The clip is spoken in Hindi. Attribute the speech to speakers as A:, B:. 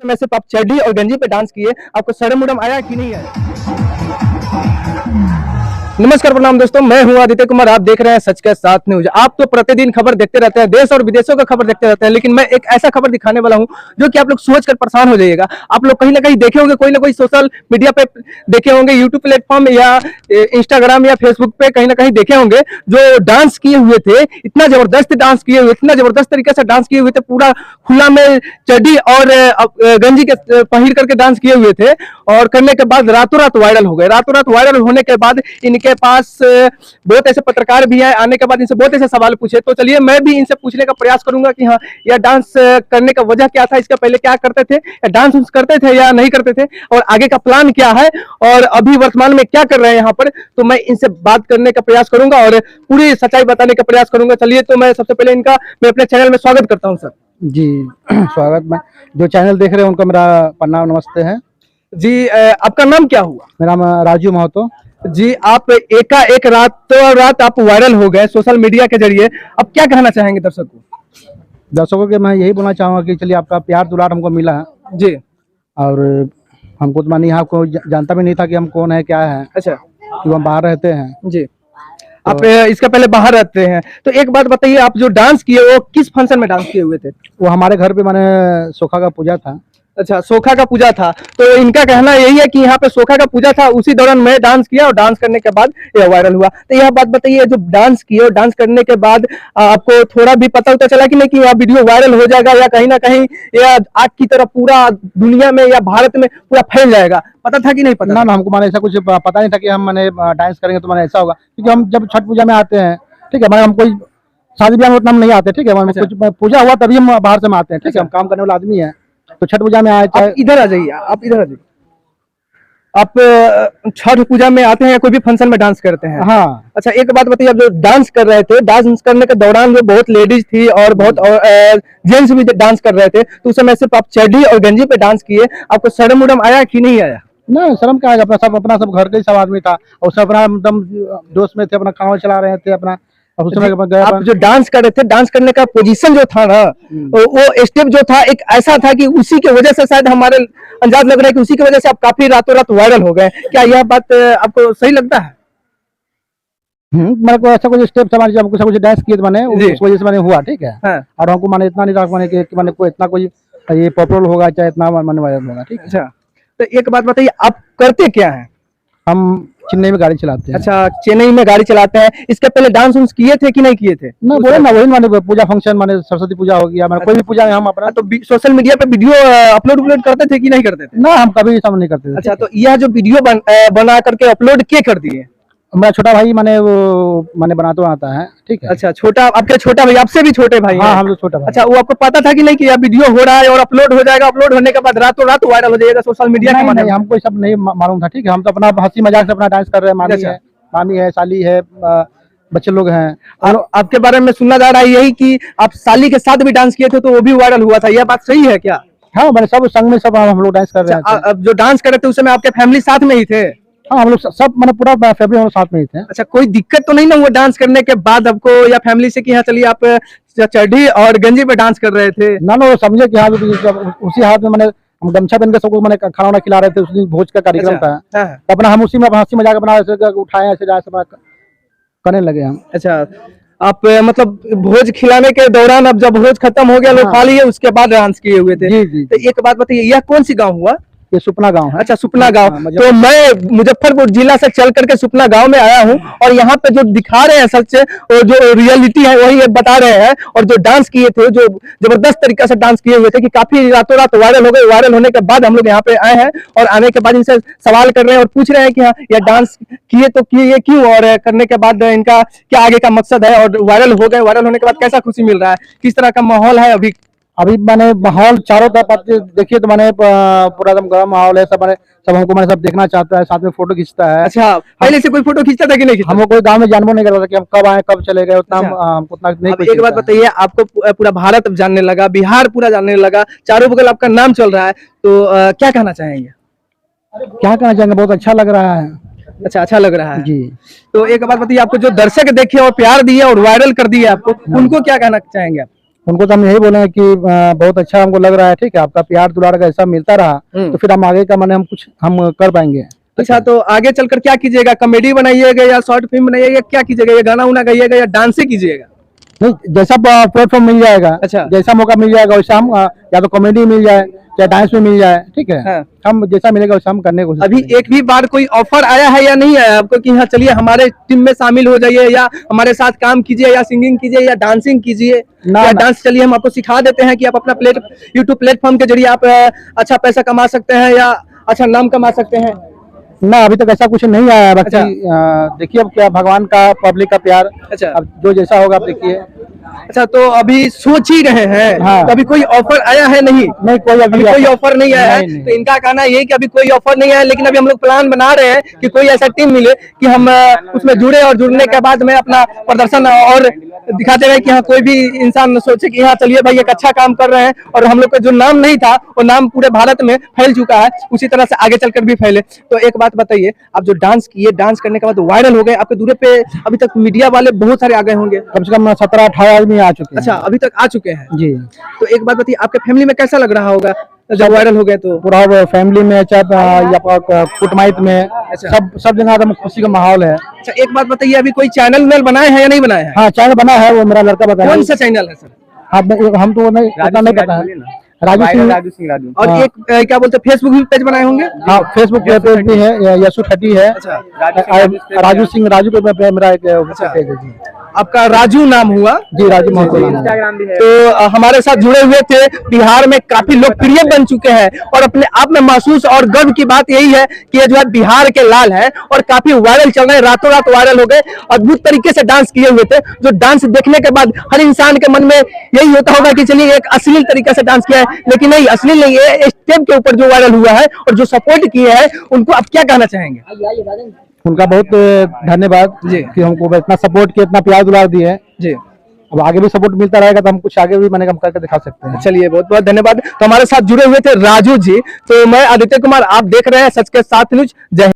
A: में सिर्फ आप चड्डी और गंजी पे डांस किए, आपको शर्म उर्म आया कि नहीं आया? नमस्कार प्रणाम दोस्तों, मैं हूं आदित्य कुमार। आप देख रहे हैं सच के साथ न्यूज। आप तो प्रतिदिन खबर देखते रहते हैं, देश और विदेशों का खबर देखते रहते हैं, लेकिन मैं एक ऐसा खबर दिखाने वाला हूं जो कि आप लोग सोचकर परेशान हो जाइएगा। आप लोग कहीं ना कहीं देखे होंगे, कोई ना कोई सोशल मीडिया पे देखे होंगे, यूट्यूब प्लेटफॉर्म या इंस्टाग्राम या फेसबुक पे कहीं ना कहीं देखे होंगे, जो डांस किए हुए थे, इतना जबरदस्त डांस किए हुए, इतना जबरदस्त तरीके से डांस किए हुए थे, पूरा खुला में चड्डी और गंजी के पहिर करके डांस किए हुए थे, और करने के बाद रातों रात वायरल हो गए। रातों रात वायरल होने के बाद इनके पास बहुत ऐसे पत्रकार भी आए, आने के बाद इनसे बहुत ऐसे सवाल पूछे। तो चलिए मैं भी इनसे पूछने का प्रयास करूंगा कि हाँ, यह डांस करने का वजह क्या था, इसके पहले क्या करते थे, या डांस करते थे या नहीं करते थे, और आगे का प्लान क्या है, और अभी वर्तमान में क्या कर रहे हैं यहाँ पर। तो मैं इनसे बात करने का प्रयास करूंगा और पूरी सच्चाई बताने का प्रयास करूंगा। चलिए, तो मैं सबसे पहले मैं अपने चैनल में स्वागत करता हूँ सर।
B: जी स्वागत। मैं जो चैनल देख रहे हैं उनका मेरा प्रणाम, नमस्ते है
A: जी। आपका नाम क्या हुआ?
B: मेरा नाम राजू महतो
A: जी। आप एक रात आप वायरल हो गए सोशल मीडिया के जरिए। अब क्या कहना चाहेंगे
B: दर्शकों के मैं यही बोलना चाहूँगा कि चलिए, आपका प्यार दुलार हमको मिला है
A: जी।
B: और हमको तो मानिए, आपको जानता भी नहीं था कि हम कौन है, क्या है।
A: अच्छा।
B: कि हम बाहर रहते हैं
A: जी। आप इसके पहले बाहर रहते हैं, तो एक बात बताइए, आप जो डांस किए वो किस फंक्शन में डांस किए हुए थे?
B: वो हमारे घर पे मैंने सोखा का पूजा था।
A: अच्छा, सोखा का पूजा था। तो इनका कहना यही है कि यहाँ पे सोखा का पूजा था, उसी दौरान मैं डांस किया और डांस करने के बाद यह वायरल हुआ। तो यह बात बताइए, जो डांस किए और डांस करने के बाद आपको थोड़ा भी पता चला कि नहीं कि यह वीडियो वायरल हो जाएगा, या कहीं ना कहीं यह आग की तरह पूरा दुनिया में या भारत में पूरा फैल जाएगा? पता था कि नहीं पता?
B: ना हमको माने ऐसा कुछ पता नहीं था कि हम मैंने डांस करेंगे तो मैंने ऐसा होगा, क्योंकि हम जब छठ पूजा में आते हैं, ठीक है, मैंने हम कोई शादी ब्याह में उतना हम नहीं आते, ठीक है, कुछ पूजा हुआ तभी हम बाहर से आते हैं, ठीक है, हम काम करने वाला आदमी है। तो छठ पूजा में आए,
A: आप इधर आ जाइए, आप इधर आ जाइए। आप छठ पूजा में आते हैं या कोई भी फंक्शन में डांस करते हैं?
B: हाँ।
A: अच्छा, एक बात बताइए, आप जो डांस कर रहे थे, डांस करने के दौरान जो बहुत लेडीज थी और बहुत जेंट्स भी डांस कर रहे थे, तो उस समय सिर्फ आप चड्डी और गंजी पे डांस किए, आपको शर्म उर्म आया कि नहीं आया?
B: ना, शर्म क्या आएगा, अपना सब घर का ही सब आदमी था, और सब अपना एकदम दोस्त में थे, अपना काम चला रहे थे अपना।
A: आप जो डांस कर रहे थे, डांस करने का पोजीशन जो था ना, वो स्टेप जो था एक ऐसा था कि उसी की वजह से शायद हमारे अंदाज लग रहा है कि उसी की वजह से आप काफी रातों रात वायरल हो गए। क्या यह बात आपको सही लगता है?
B: मेरे को ऐसा कुछ स्टेप समझ, जब कुछ डांस किए मैंने, उस वजह से मैंने हुआ, ठीक है।
A: हाँ।
B: और हमको माने इतना नहीं था माने कि माने कोई इतना कोई ये पॉपुलर होगा, चाहे इतना माने वायरल होगा, ठीक है।
A: अच्छा, तो एक बात बताइए, आप करते क्या हैं?
B: हम चेन्नई में गाड़ी चलाते हैं।
A: अच्छा, चेन्नई में गाड़ी चलाते हैं। इसके पहले डांस उन्स किए थे कि नहीं किए थे?
B: ना, बोले ना, वही माने पूजा फंक्शन, माने सरस्वती पूजा हो गया, माने कोई भी पूजा में हम अपना
A: तो सोशल मीडिया पे वीडियो अपलोड करते थे कि नहीं करते थे?
B: ना, हम कभी सब नहीं करते थे।
A: अच्छा, तो यह जो वीडियो बना करके अपलोड किए कर दिए?
B: मेरा छोटा भाई माने वो माने बनाता आता है, ठीक है।
A: अच्छा, आपके छोटा भाई, आपसे भी छोटे भाई?
B: हाँ, हम लोग छोटा भाई।
A: अच्छा, वो आपको पता था कि नहीं कि यह वीडियो हो रहा है और अपलोड हो जाएगा, अपलोड होने के बाद रातों रात वायरल हो जाएगा सोशल मीडिया के माध्यम से?
B: हमको सब नहीं मालूम था, ठीक है। हम तो अपना हंसी मजाक से अपना डांस कर रहे हैं। मामी है, साली है, बच्चे लोग हैं।
A: और आपके बारे में सुनना जा रहा है यही कि आप साली के साथ भी डांस किए थे, तो वो भी वायरल हुआ था, यह बात सही है क्या?
B: हाँ, मैंने सब संग में सब हम लोग डांस कर रहे हैं।
A: अब जो डांस कर रहे थे उस समय आपके फैमिली साथ में ही थे?
B: हाँ, हम लोग सब मैंने पूरा फैमिली हम लोग साथ में ही थे।
A: अच्छा, कोई दिक्कत तो नहीं ना हुआ डांस करने के बाद आपको या फैमिली से कि हाँ चलिए आप चड्डी और गंजी पे डांस कर रहे थे?
B: ना, वो समझे कि हाँ, उसी हाथ में मैंने हम गमछा पहन के सबको मैंने खाना वाना खिला रहे थे, उस दिन भोज का कार्यक्रम था। तो अपना हम उसी में हंसी मजाक अपना उठाए, ऐसे करने लगे हम।
A: अच्छा, आप मतलब भोज खिलाने के दौरान, अब जब भोज खत्म हो गया, लोग खा लिए, उसके बाद डांस किए हुए थे?
B: जी जी।
A: तो एक बात बताइए, यह कौन सी गांव हुआ?
B: ये सुपना गांव है।
A: अच्छा, सुपना गांव। तो मैं मुजफ्फरपुर जिला से चल करके सुपना गांव में आया हूं, और यहाँ पे जो दिखा रहे हैं सच, और जो रियलिटी है वही बता रहे हैं। और जो डांस किए थे, जो जबरदस्त तरीके से डांस किए हुए थे, कि काफी रातों रात वायरल हो गए। वायरल होने के बाद हम लोग यहाँ पे आए हैं, और आने के बाद इनसे सवाल कर रहे हैं और पूछ रहे हैं कि हाँ, यह डांस किए तो किए, ये क्यों, और करने के बाद इनका क्या आगे का मकसद है, और वायरल हो गए, वायरल होने के बाद कैसा खुशी मिल रहा है, किस तरह का माहौल है अभी
B: मैंने माहौल चारों तरफ देखिए, तो मैंने पूरा एकदम गर्म माहौल है। सब हमको मैंने सब देखना चाहता है, साथ में फोटो खींचता है।
A: अच्छा, पहले से कोई फोटो खींचता था कि नहीं खींचता?
B: हमको कोई गांव में जानबो नहीं कर रहा था कि हम कब आए, कब चले गए, उतना उतना नहीं।
A: एक बात बताइए, आपको पूरा भारत जानने लगा, बिहार पूरा जानने लगा, चारों बगल आपका नाम चल रहा है, तो क्या कहना चाहेंगे?
B: क्या कहना चाहेंगे, बहुत अच्छा लग रहा है।
A: अच्छा लग रहा है
B: जी।
A: तो एक बात बताइए, आपको जो दर्शक देखे और प्यार दिए और वायरल कर दिए आपको, उनको क्या कहना चाहेंगे आप?
B: उनको तो हम यही बोले कि बहुत अच्छा हमको लग रहा है, ठीक है, आपका प्यार दुलार का ऐसा मिलता रहा तो फिर हम आगे का मैंने हम कुछ हम कर पाएंगे।
A: अच्छा, तो आगे चलकर क्या कीजिएगा? कॉमेडी बनाइएगा या शॉर्ट फिल्म बनाइएगा, क्या कीजिएगा? या गाना उना गाइएगा या डांस ही कीजिएगा?
B: नहीं, जैसा प्लेटफॉर्म मिल जाएगा,
A: अच्छा।
B: जैसा मौका मिल जाएगा वैसा हम या तो कॉमेडी मिल जाए या डांस में मिल जाए, ठीक है।
A: हाँ।
B: हम जैसा मिलेगा वैसा हम करने को
A: अभी एक भी बार कोई ऑफर आया है या नहीं आया आपको कि हाँ चलिए हमारे टीम में शामिल हो जाइए, या हमारे साथ काम कीजिए, या सिंगिंग कीजिए, या डांसिंग कीजिए,
B: ना,
A: या
B: ना।
A: डांस चलिए हम आपको सिखा देते हैं कि आप अपना यूट्यूब प्लेटफॉर्म के जरिए आप अच्छा पैसा कमा सकते हैं या अच्छा नाम कमा सकते हैं?
B: ना, अभी तक ऐसा कुछ नहीं आया है। बाकी
A: अच्छा।
B: देखिए अब क्या भगवान का, पब्लिक का प्यार,
A: अच्छा।
B: अब जो जैसा होगा आप देखिए।
A: अच्छा, तो अभी सोच ही रहे हैं?
B: हाँ।
A: तो अभी कोई ऑफर आया है नहीं?
B: नहीं, कोई
A: अभी कोई ऑफर नहीं आया है।
B: नहीं।
A: तो इनका कहना ये है कि अभी कोई ऑफर नहीं आया है, लेकिन अभी हम लोग प्लान बना रहे हैं कि कोई ऐसा टीम मिले कि हम उसमें जुड़े, और जुड़ने के बाद में अपना प्रदर्शन और दिखाते रहे कि हाँ कोई भी इंसान सोचे कि हाँ चलिए भाई एक अच्छा काम कर रहे हैं, और हम लोग का जो नाम नहीं था वो नाम पूरे भारत में फैल चुका है, उसी तरह से आगे चलकर भी फैले। तो एक बात बताइए, आप जो डांस किए, डांस करने के बाद वायरल हो गए, आपके दूरे पे अभी तक मीडिया वाले बहुत सारे आ गए होंगे?
B: कम से कम 17-18 आदमी आ चुके हैं।
A: अच्छा, अभी तक आ चुके हैं
B: जी।
A: तो एक बात बताइए, आपके फैमिली में कैसा लग रहा होगा जब वायरल हो गए? तो
B: पूरा फैमिली में चाहे या कुटमाइत में सब जगह एकदम खुशी का माहौल है।
A: अच्छा, एक बात बताइए, अभी कोई चैनल वेनल बनाए हैं या नहीं बनाए हैं?
B: हाँ, चैनल बना है, वो मेरा लड़का बताया।
A: कौन सा चैनल है सर?
B: हाँ, हम तो नहीं पता है। राजू सिंह।
A: और
B: हाँ।
A: एक क्या बोलते हैं, फेसबुक भी पेज बनाए होंगे?
B: हाँ, फेसबुक पेज भी है, यसु ठटी है।
A: अच्छा।
B: राजू सिंह पे मेरा एक पेज है जी।
A: आपका राजू नाम हुआ?
B: जी, राजू महतो।
C: इंस्टाग्राम भी है।
A: तो हमारे साथ जुड़े हुए थे, बिहार में काफी लोकप्रिय बन चुके हैं, और अपने आप में महसूस और गर्व की बात यही है कि ये जो है बिहार के लाल है और काफी वायरल चल रहे हैं, रातों रात वायरल हो गए। अद्भुत तरीके से डांस किए हुए थे, जो डांस देखने के बाद हर इंसान के मन में यही होता होगा कि चलिए एक अश्लील तरीके से डांस किया है, लेकिन नहीं, अश्लील नहीं है, स्टेप के ऊपर जो वायरल हुआ है और जो सपोर्ट किए हैं उनको आप क्या कहना चाहेंगे?
B: उनका बहुत धन्यवाद
A: जी।
B: कि हमको इतना सपोर्ट किया, इतना प्यार दुलार दिए।
A: जी,
B: अब आगे भी सपोर्ट मिलता रहेगा तो हम कुछ आगे भी मैंने कम करके दिखा सकते हैं।
A: चलिए बहुत बहुत धन्यवाद। तो हमारे साथ जुड़े हुए थे राजू जी। तो मैं आदित्य कुमार, आप देख रहे हैं सच के साथ न्यूज। जय हिंद।